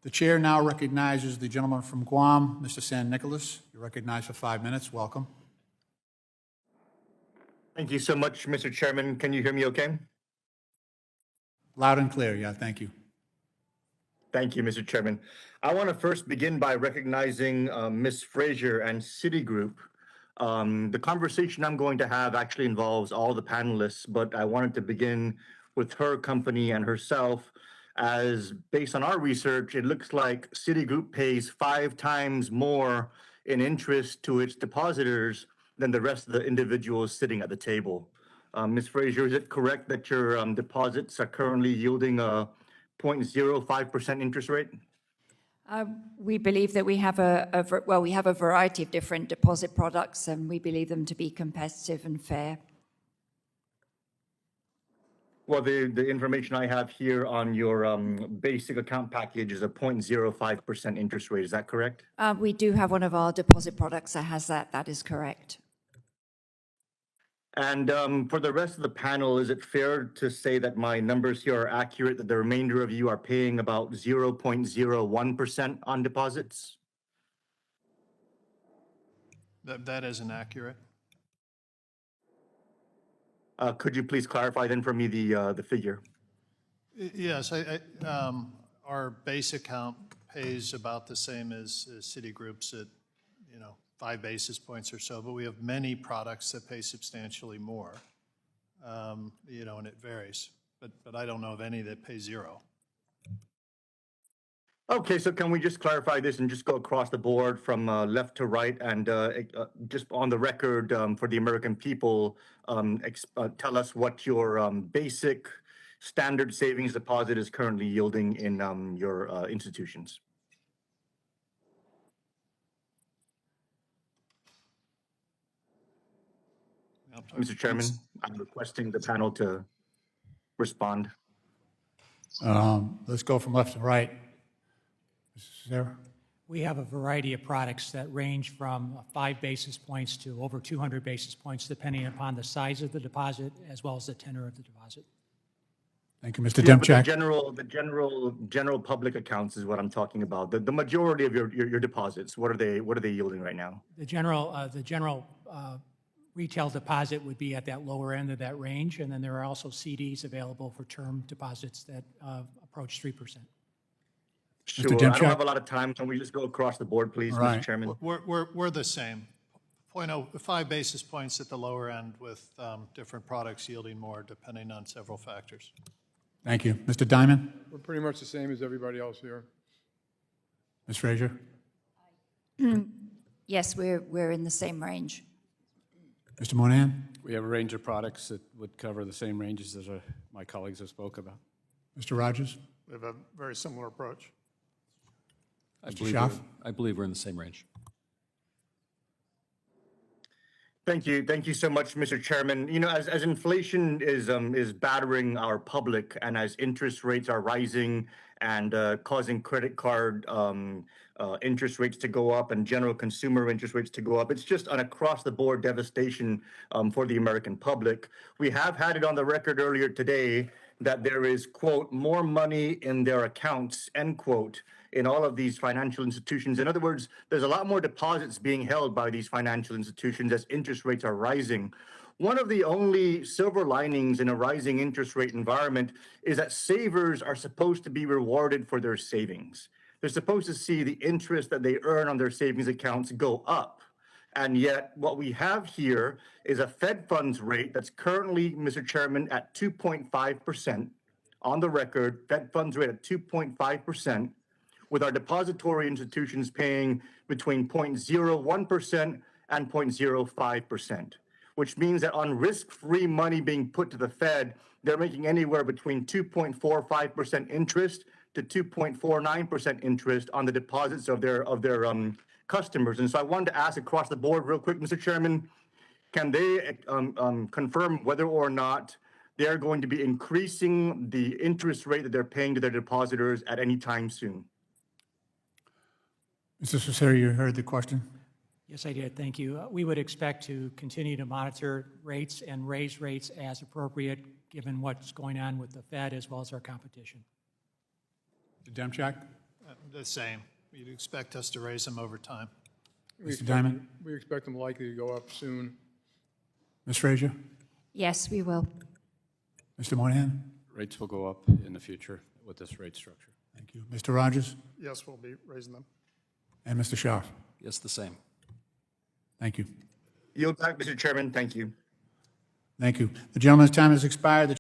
The chair now recognizes the gentleman from Guam, Mr. San Nicolas. You're recognized for 5 minutes. Welcome. Thank you so much, Mr. Chairman. Can you hear me okay? Loud and clear, yeah, thank you. Thank you, Mr. Chairman. I want to first begin by recognizing Ms. Frazier and Citigroup. The conversation I'm going to have actually involves all the panelists, but I wanted to begin with her company and herself, as based on our research, it looks like Citigroup pays 5 times more in interest to its depositors than the rest of the individuals sitting at the table. Ms. Frazier, is it correct that your deposits are currently yielding a 0.05% interest rate? We believe that we have a variety of different deposit products, and we believe them to be competitive and fair. Well, the information I have here on your basic account package is a 0.05% interest rate. Is that correct? We do have one of our deposit products that has that. That is correct. And for the rest of the panel, is it fair to say that my numbers here are accurate, that the remainder of you are paying about 0.01% on deposits? That isn't accurate. Could you please clarify then for me the figure? Yes, our base account pays about the same as Citigroup's at 5 basis points or so, but we have many products that pay substantially more, and it varies. But I don't know of any that pay 0. Okay, so can we just clarify this and just go across the board from left to right and just on the record for the American people, tell us what your basic standard savings deposit is currently yielding in your institutions. Mr. Chairman, I'm requesting the panel to respond. Let's go from left to right. Mrs. Sarah? We have a variety of products that range from 5 basis points to over 200 basis points, depending upon the size of the deposit as well as the tenor of the deposit. Thank you, Mr. Yeah, but Demchak. the general public accounts is what I'm talking about. The majority of your deposits, what are they yielding right now? The general retail deposit would be at that lower end of that range, and then there are also CDs available for term deposits that approach 3%. Sure. I don't have a lot of time. Can we just go across the board, please, Right. Mr. Chairman? We're the same. 5 basis points at the lower end with different products yielding more depending on several factors. Thank you. Mr. Diamond? We're pretty much the same as everybody else here. Ms. Frazier? Yes, we're in the same range. Mr. Monahan? We have a range of products that would cover the same ranges as my colleagues have spoke about. Mr. Rogers? We have a very similar approach. Mr. Schaaf? I believe we're in the same range. Thank you. Thank you so much, Mr. Chairman. As inflation is battering our public and as interest rates are rising and causing credit card interest rates to go up and general consumer interest rates to go up, it's just an across-the-board devastation for the American public. We have had it on the record earlier today that there is, quote, more money in their accounts, end quote, in all of these financial institutions. In other words, there's a lot more deposits being held by these financial institutions as interest rates are rising. One of the only silver linings in a rising interest rate environment is that savers are supposed to be rewarded for their savings. They're supposed to see the interest that they earn on their savings accounts go up. And yet what we have here is a Fed funds rate that's currently, Mr. Chairman, at 2.5%. On the record, Fed funds rate at 2.5%, with our depository institutions paying between 0.01% and 0.05%, which means that on risk-free money being put to the Fed, they're making anywhere between 2.45% interest to 2.49% interest on the deposits of their customers. And so I wanted to ask across the board real quick, Mr. Chairman, can they confirm whether or not they're going to be increasing the interest rate that they're paying to their depositors at any time soon? Mr. Cicero, you heard the question? Yes, I did. Thank you. We would expect to continue to monitor rates and raise rates as appropriate, given what's going on with the Fed as well as our competition. Mr. Demchak? The same. You'd expect us to raise them over time. Mr. Diamond? We expect them likely to go up soon. Ms. Frazier? Yes, we will. Mr. Moynihan? Rates will go up in the future with this rate structure. Thank you. Mr. Rogers? Yes, we'll be raising them. And Mr. Scharf? Yes, the same. Thank you. Yield back, Mr. Chairman. Thank you. Thank you. The gentleman's time has expired. The